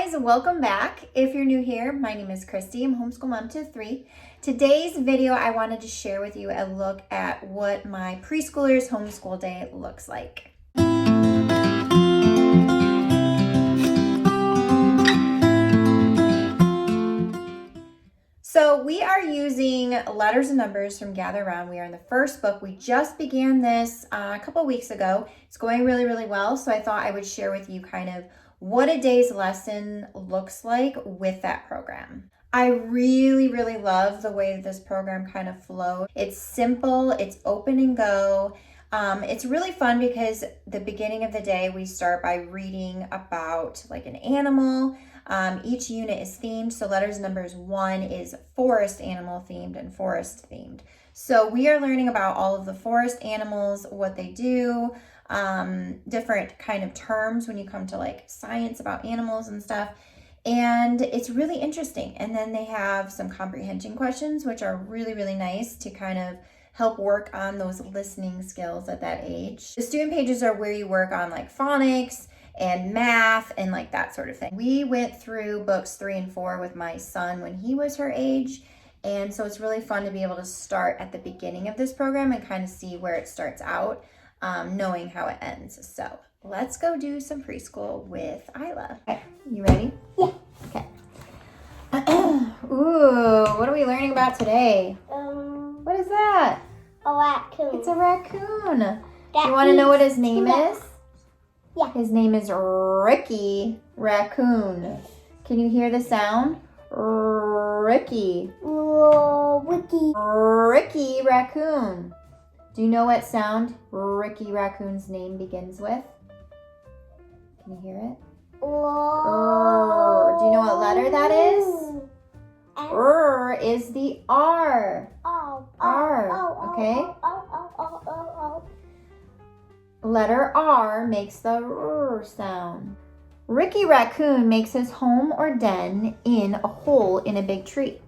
guys, welcome back. If you're new here, my name is Christy. I'm homeschool mom to 3. Today's video, I wanted to share with you a look at what my preschoolers' homeschool day looks like. So we are using letters and numbers from Gather Around. We are in the first book. We just began this a couple weeks ago. It's going really, really well. So I thought I would share with you kind of what a day's lesson looks like with that program. I really, really love the way that this program kind of flows. It's simple, it's open and go. It's really fun because the beginning of the day, we start by reading about like an animal. Each unit is themed. So letters and numbers 1 is forest animal themed and forest themed. So we are learning about all of the forest animals, what they do, different kind of terms when you come to like science about animals and stuff. And it's really interesting. And then they have some comprehension questions, which are really, really nice to kind of help work on those listening skills at that age. The student pages are where you work on like phonics and math and like that sort of thing. We went through books 3 and 4 with my son when he was her age. And so it's really fun to be able to start at the beginning of this program and kind of see where it starts out, knowing how it ends. So let's go do some preschool with Isla. Okay, you ready? Yeah. Okay. Ooh, what are we learning about today? What is that? A raccoon. It's a raccoon. Do you want to know what his name is? Yeah. His name is Ricky Raccoon. Can you hear the sound? Ricky. Oh, Ricky. Ricky Raccoon. Do you know what sound Ricky Raccoon's name begins with? Can you hear it? Do you know what letter that is? Is the R. R. Okay. Letter R makes the R sound. Ricky Raccoon makes his home or den in a hole in a big tree.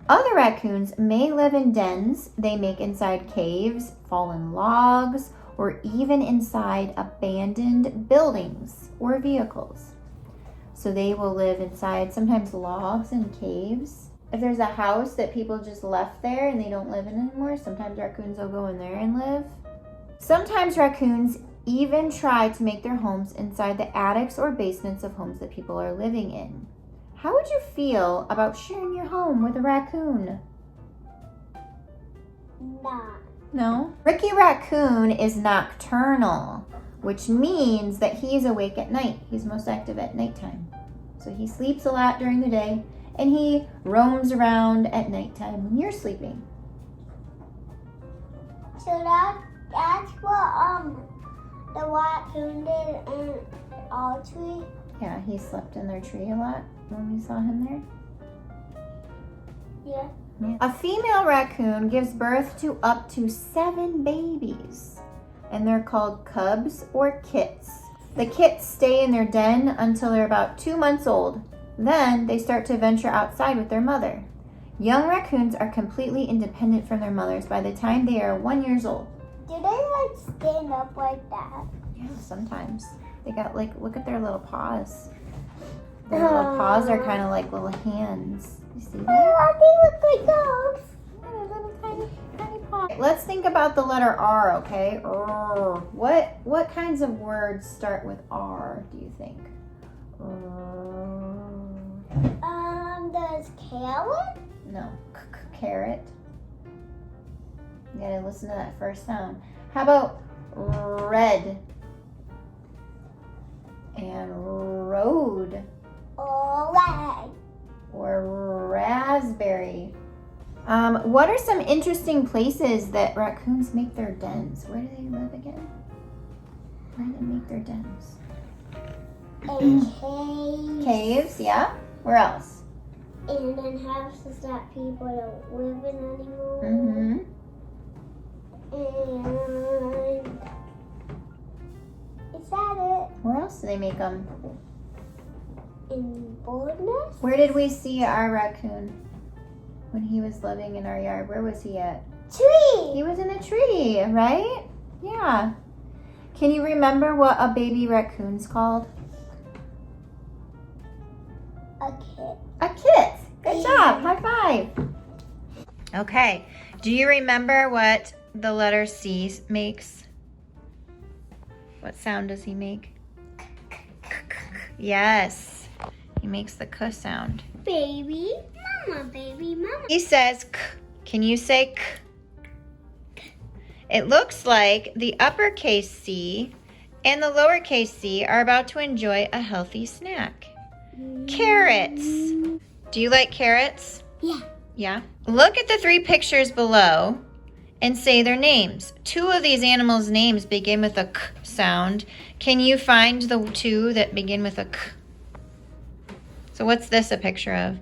Other raccoons may live in dens they make inside caves, fallen logs, or even inside abandoned buildings or vehicles. So they will live inside sometimes logs and caves. If there's a house that people just left there and they don't live in anymore, sometimes raccoons will go in there and live. Sometimes raccoons even try to make their homes inside the attics or basements of homes that people are living in. How would you feel about sharing your home with a raccoon? No? Ricky Raccoon is nocturnal, which means that he's awake at night. He's most active at nighttime. So he sleeps a lot during the day and he roams around at nighttime when you're sleeping. So that's what the raccoon did in our tree? Yeah, he slept in their tree a lot when we saw him there. Yeah. A female raccoon gives birth to up to 7 babies, and they're called cubs or kits. The kits stay in their den until they're about 2 months old. Then they start to venture outside with their mother. Young raccoons are completely independent from their mothers by the time they are 1 year old. Do they like stand up like that? Yeah, sometimes. They got like, look at their little paws. Their little paws are kind of like little hands. You see that? Oh, they look like dogs. Yeah, they're little tiny paws. Let's think about the letter R, okay? R. What kinds of words start with R, do you think? Does carrot? No. Carrot. You gotta listen to that first sound. How about red? And road. Red. Or raspberry. What are some interesting places that raccoons make their dens? Where do they live again? Where do they make their dens? In caves. Caves, yeah. Where else? And in houses that people don't live in anymore. Mm-hmm. And is that it? Where else do they make them? In bird nests? Where did we see our raccoon when he was living in our yard? Where was he at? Tree. He was in a tree, right? Yeah. Can you remember what a baby raccoon's called? A kit. A kit. Good job. High five. Okay. Do you remember what the letter C makes? What sound does he make? Yes. He makes the k sound. Baby mama, baby mama. He says k. Can you say k? It looks like the uppercase C and the lowercase c are about to enjoy a healthy snack. Carrots. Do you like carrots? Yeah. Yeah. Look at the 3 pictures below and say their names. 2 of these animals' names begin with a k sound. Can you find the 2 that begin with a k? So what's this a picture of?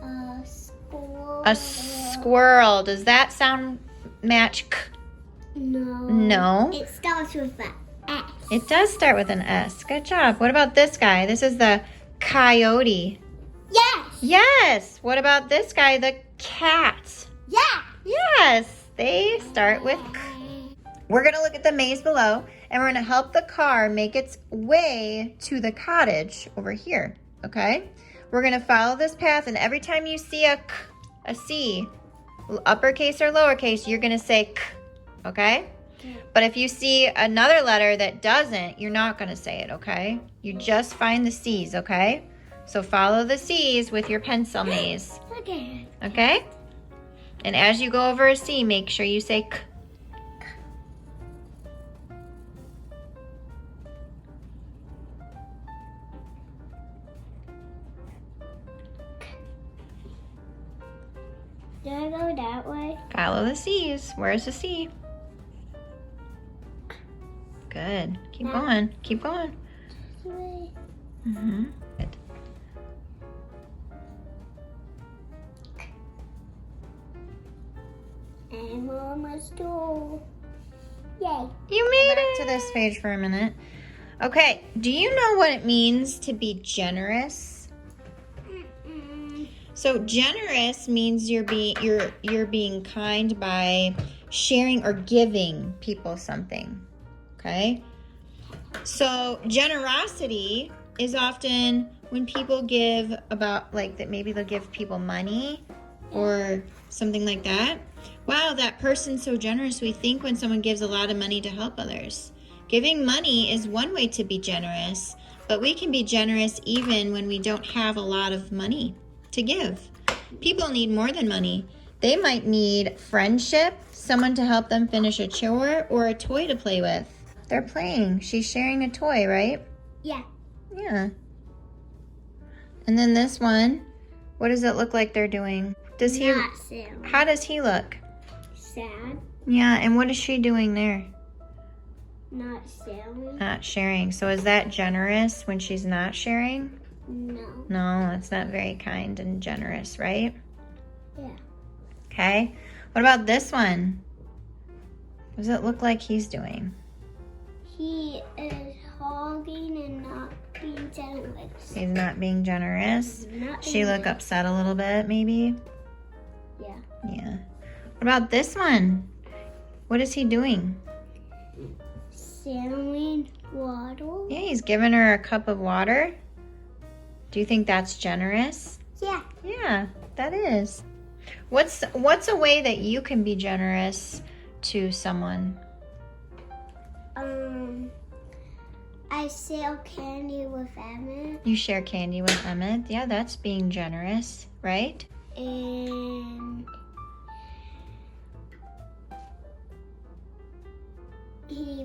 A squirrel. A squirrel. Does that sound match k? No. No. It starts with an S. It does start with an S. Good job. What about this guy? This is the coyote. Yes. Yes. What about this guy? The cat. Yeah. Yes. They start with k. We're going to look at the maze below, and we're going to help the car make its way to the cottage over here, okay? We're going to follow this path, and every time you see a k, a C, uppercase or lowercase, you're going to say k, okay? But if you see another letter that doesn't, you're not going to say it, okay? You just find the C's, okay? So follow the C's with your pencil maze, Okay. okay? And as you go over a C, make sure you say k. Do I go that way? Follow the C's. Where's the C? Good. Keep going. Keep going. This way. Mm-hmm. Good. I'm almost done. Yay. You made it. Back to this page for a minute. Okay. Do you know what it means to be generous? So generous means you're being kind by sharing or giving people something. Okay? So generosity is often when people give about like that, maybe they'll give people money or something like that. Wow, that person's so generous. We think when someone gives a lot of money to help others. Giving money is one way to be generous, but we can be generous even when we don't have a lot of money to give. People need more than money. They might need friendship, someone to help them finish a chore, or a toy to play with. They're playing. She's sharing a toy, right? Yeah. Yeah. And then this one, what does it look like they're doing? Does he? Not sad. How does he look? Sad. Yeah, and what is she doing there? Not sharing. Not sharing. So is that generous when she's not sharing? No. No, that's not very kind and generous, right? Yeah. Okay. What about this one? What does it look like he's doing? He is hogging and not being generous. He's not being generous. Not She being- look upset a little bit, maybe? Yeah. Yeah. What about this one? What is he doing? Selling water. Yeah, he's giving her a cup of water. Do you think that's generous? Yeah. Yeah, that is. What's a way that you can be generous to someone? I sell candy with Emmett. You share candy with Emmett. Yeah, that's being generous, right? And he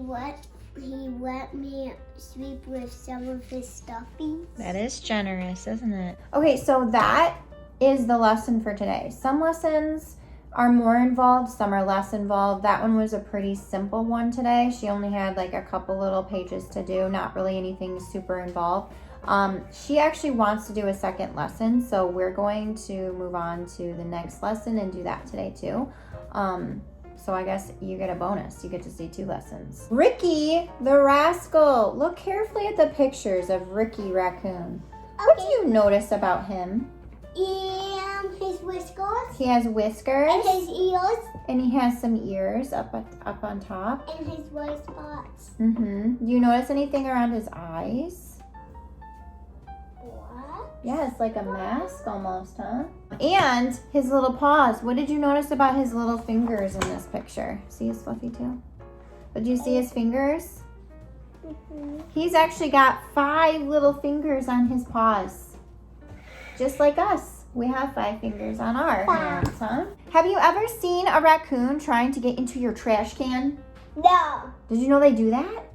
let me sleep with some of his stuffings. That is generous, isn't it? Okay, so that is the lesson for today. Some lessons are more involved, some are less involved. That one was a pretty simple one today. She only had like a couple little pages to do, not really anything super involved. She actually wants to do a second lesson, so we're going to move on to the next lesson and do that today too. So I guess you get a bonus. You get to see 2 lessons. Ricky the rascal. Look carefully at the pictures of Ricky Raccoon. What do you notice about him? And his whiskers. He has whiskers. And his ears. And he has some ears up on top. And his white spots. Do you notice anything around his eyes? Yeah, it's like a mask almost, huh? And his little paws. What did you notice about his little fingers in this picture? See his fluffy tail? Did you see his fingers? He's actually got 5 little fingers on his paws. Just like us. We have 5 fingers on our hands, huh? Have you ever seen a raccoon trying to get into your trash can? No. Did you know they do that?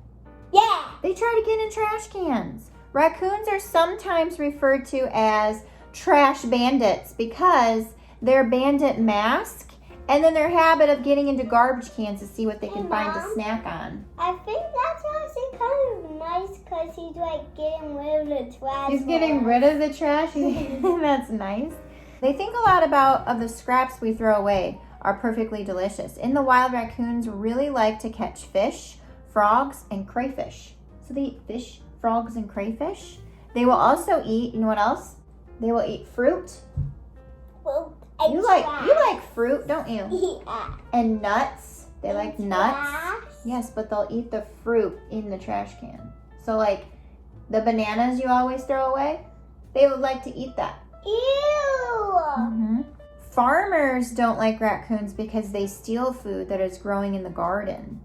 Yeah. They try to get in trash cans. Raccoons are sometimes referred to as trash bandits because their bandit mask and then their habit of getting into garbage cans to see what they can find to snack on. I think that's actually kind of nice because he's like getting rid of the trash. He's getting rid of the trash. That's nice. They think a lot of the scraps we throw away are perfectly delicious. In the wild, raccoons really like to catch fish, frogs, and crayfish. So they eat fish, frogs, and crayfish. They will also eat, you know what else? They will eat fruit. You like fruit, don't you? Yeah. And nuts. They like nuts. Trash. Yes, but they'll eat the fruit in the trash can. So like the bananas you always throw away, they would like to eat that. Ew. Farmers don't like raccoons because they steal food that is growing in the garden.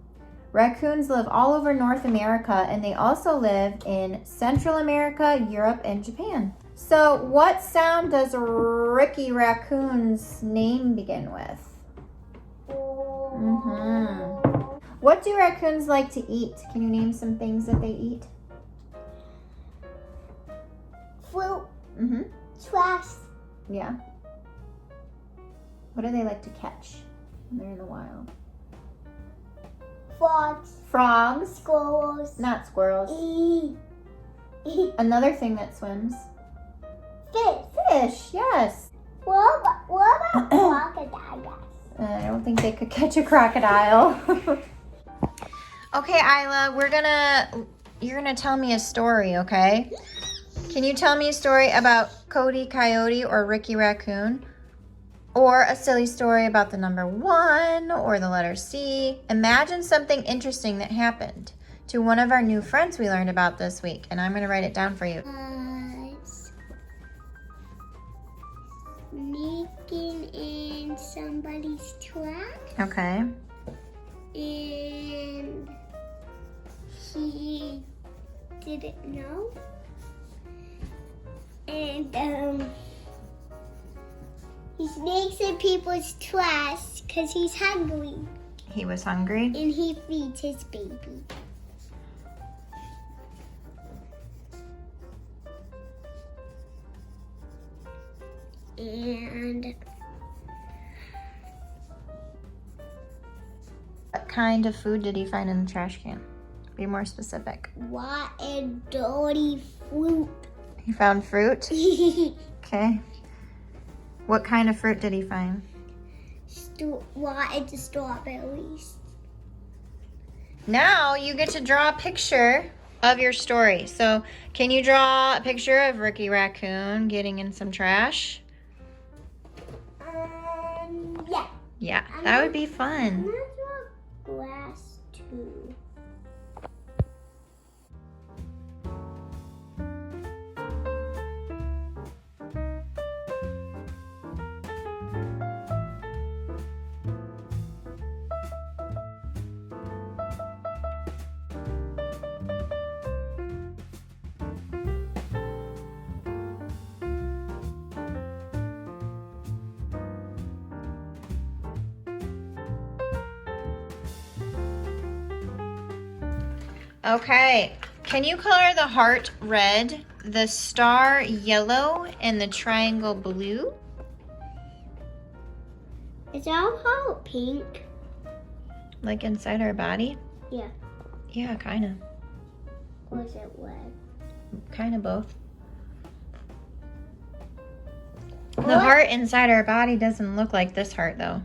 Raccoons live all over North America, and they also live in Central America, Europe, and Japan. So what sound does Ricky Raccoon's name begin with? What do raccoons like to eat? Can you name some things that they eat? Fruit. Trash. Yeah. What do they like to catch when they're in the wild? Frogs. Frogs. Squirrels. Not squirrels. Another thing that swims. Fish. Fish, yes. What about crocodiles? I don't think they could catch a crocodile. Okay, Isla, you're gonna tell me a story, okay? Can you tell me a story about Cody Coyote or Ricky Raccoon? Or a silly story about the number 1 or the letter C. Imagine something interesting that happened to one of our new friends we learned about this week, and I'm gonna write it down for you. Sneaking in somebody's trash. Okay. And he didn't know. And he sneaks in people's trash because he's hungry. He was hungry? And he feeds his baby. And What kind of food did he find in the trash can? Be more specific. what a dirty fruit. He found fruit? Okay. What kind of fruit did he find? What is strawberries? Now you get to draw a picture of your story. So can you draw a picture of Ricky Raccoon getting in some trash? Yeah. Yeah, that would be I'm fun. gonna draw glass too. Okay, can you color the heart red, the star yellow, and the triangle blue? Is our heart pink? Like inside our body? Yeah. Yeah, kind of. Or is it red? Kind of both. The heart inside our body doesn't look like this heart, though.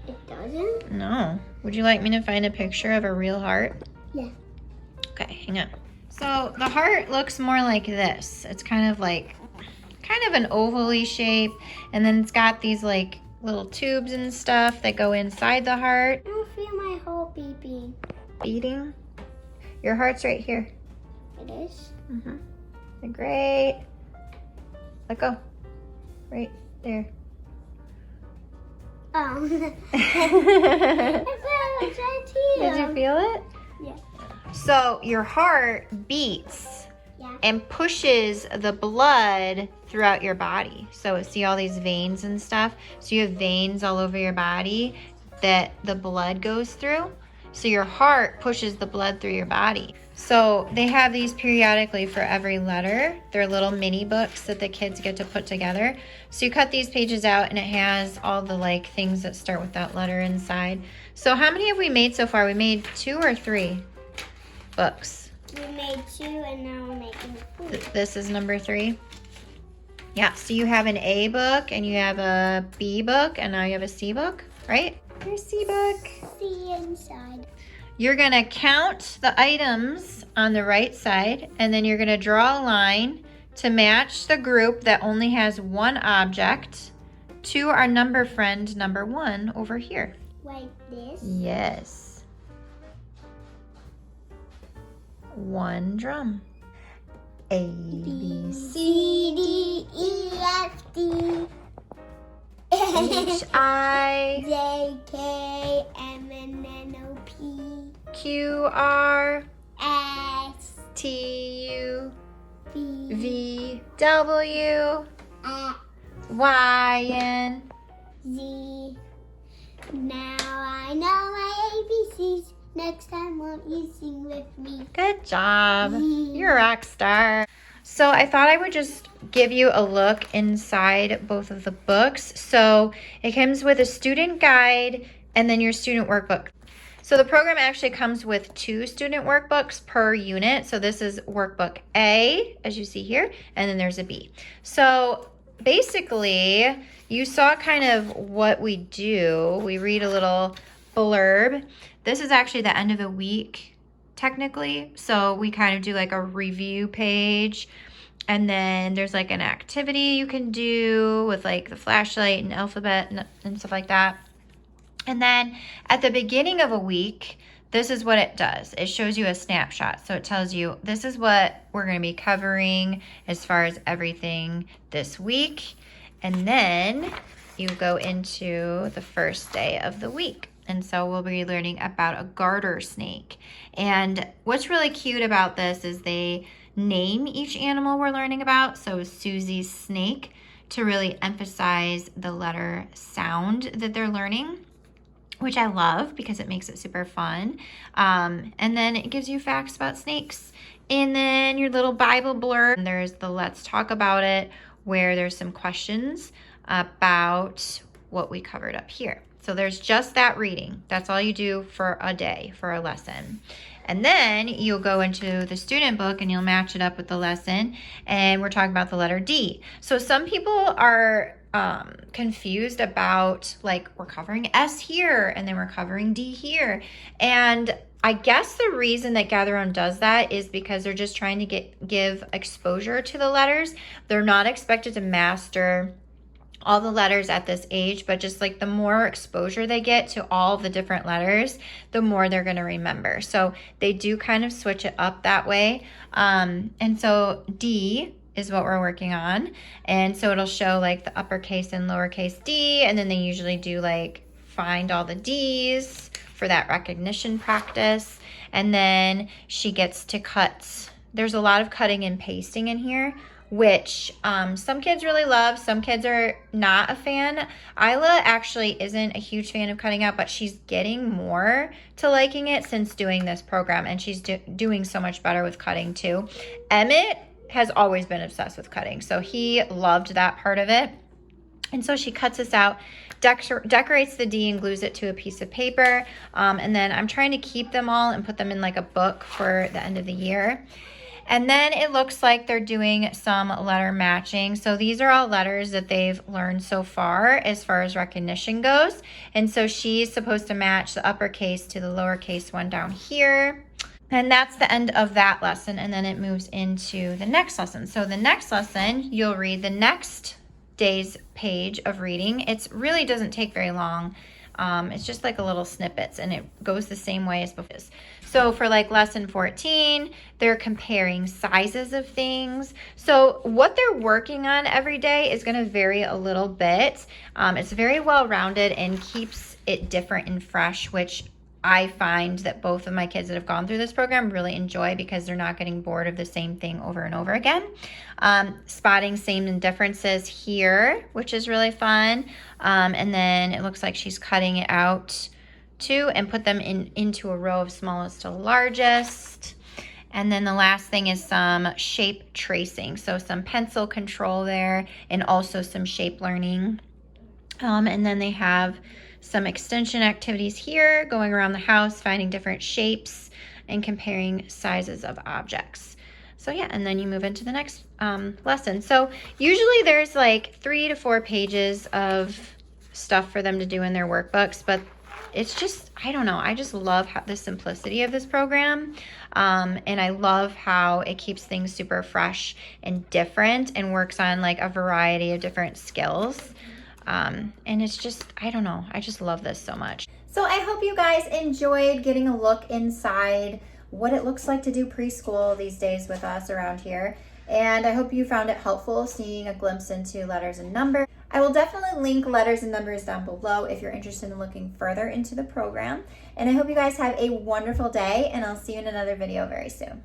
It doesn't? No. Would you like me to find a picture of a real heart? Yeah. Okay, hang on. So the heart looks more like this. It's kind of an ovally shape, and then it's got these like little tubes and stuff that go inside the heart. I don't feel my heart beeping. Beating. Your heart's right here. It is? Mm-hmm. Great. Let go. Right there. Oh. Did you feel it? Yeah. So your heart beats Yeah. and pushes the blood throughout your body. So see all these veins and stuff? So you have veins all over your body that the blood goes through. So your heart pushes the blood through your body. So they have these periodically for every letter. They're little mini books that the kids get to put together. So you cut these pages out and it has all the like things that start with that letter inside. So how many have we made so far? We made 2 or 3 books. We made 2 and now we're making 3. This is number 3. Yeah, so you have an A book and you have a B book and now you have a C book, right? Your C book. See inside. You're gonna count the items on the right side and then you're gonna draw a line to match the group that only has one object to our number friend number 1 over here. Like this? Yes. 1 drum. A, B, C, D, E, F, D, H, I, J, K, M, N, O, P, Q, R, S, T, U, V, V, W, X, Y, N. Z. Now I know my ABCs. Next time, won't you sing with me? Good job. You're a rock star. So I thought I would just give you a look inside both of the books. So it comes with a student guide and then your student workbook. So the program actually comes with 2 student workbooks per unit. So this is workbook A, as you see here, and then there's a B. So basically, you saw kind of what we do. We read a little blurb. This is actually the end of the week, technically. So we kind of do like a review page. And then there's like an activity you can do with like the flashlight and alphabet and stuff like that. And then at the beginning of a week, this is what it does. It shows you a snapshot. So it tells you this is what we're going to be covering as far as everything this week. And then you go into the first day of the week. And so we'll be learning about a garter snake. And what's really cute about this is they name each animal we're learning about. So Susie's snake, to really emphasize the letter sound that they're learning, which I love because it makes it super fun. And then it gives you facts about snakes. And then your little Bible blurb. And there's the Let's Talk About It, where there's some questions about what we covered up here. So there's just that reading. That's all you do for a day, for a lesson. And then you'll go into the student book and you'll match it up with the lesson. And we're talking about the letter D. So some people are confused about, like, we're covering S here and then we're covering D here. And I guess the reason that Gather Round does that is because they're just trying to give exposure to the letters. They're not expected to master all the letters at this age, but just like the more exposure they get to all the different letters, the more they're going to remember. So they do kind of switch it up that way. And so D is what we're working on. And so it'll show like the uppercase and lowercase d, and then they usually do like find all the D's for that recognition practice. And then she gets to cut. There's a lot of cutting and pasting in here, which some kids really love. Some kids are not a fan. Isla actually isn't a huge fan of cutting out, but she's getting more to liking it since doing this program, and she's doing so much better with cutting too. Emmett has always been obsessed with cutting, so he loved that part of it. And so she cuts this out, decorates the D and glues it to a piece of paper. And then I'm trying to keep them all and put them in like a book for the end of the year. And then it looks like they're doing some letter matching. So these are all letters that they've learned so far as recognition goes. And so she's supposed to match the uppercase to the lowercase one down here. And that's the end of that lesson. And then it moves into the next lesson. So the next lesson, you'll read the next day's page of reading. It really doesn't take very long. It's just like a little snippets, and it goes the same way as before. So for like lesson 14, they're comparing sizes of things. So what they're working on every day is going to vary a little bit. It's very well-rounded and keeps it different and fresh, which I find that both of my kids that have gone through this program really enjoy, because they're not getting bored of the same thing over and over again. Spotting same and differences here, which is really fun. And then it looks like she's cutting it out too and put them into a row of smallest to largest. And then the last thing is some shape tracing. So some pencil control there, and also some shape learning. And then they have some extension activities here, going around the house, finding different shapes and comparing sizes of objects. So yeah, and then you move into the next lesson. So usually there's like 3 to 4 pages of stuff for them to do in their workbooks, but it's just, I don't know, I just love the simplicity of this program. And I love how it keeps things super fresh and different and works on like a variety of different skills. And it's just, I don't know, I just love this so much. So I hope you guys enjoyed getting a look inside what it looks like to do preschool these days with us around here. And I hope you found it helpful seeing a glimpse into letters and numbers. I will definitely link letters and numbers down below if you're interested in looking further into the program. And I hope you guys have a wonderful day, and I'll see you in another video very soon.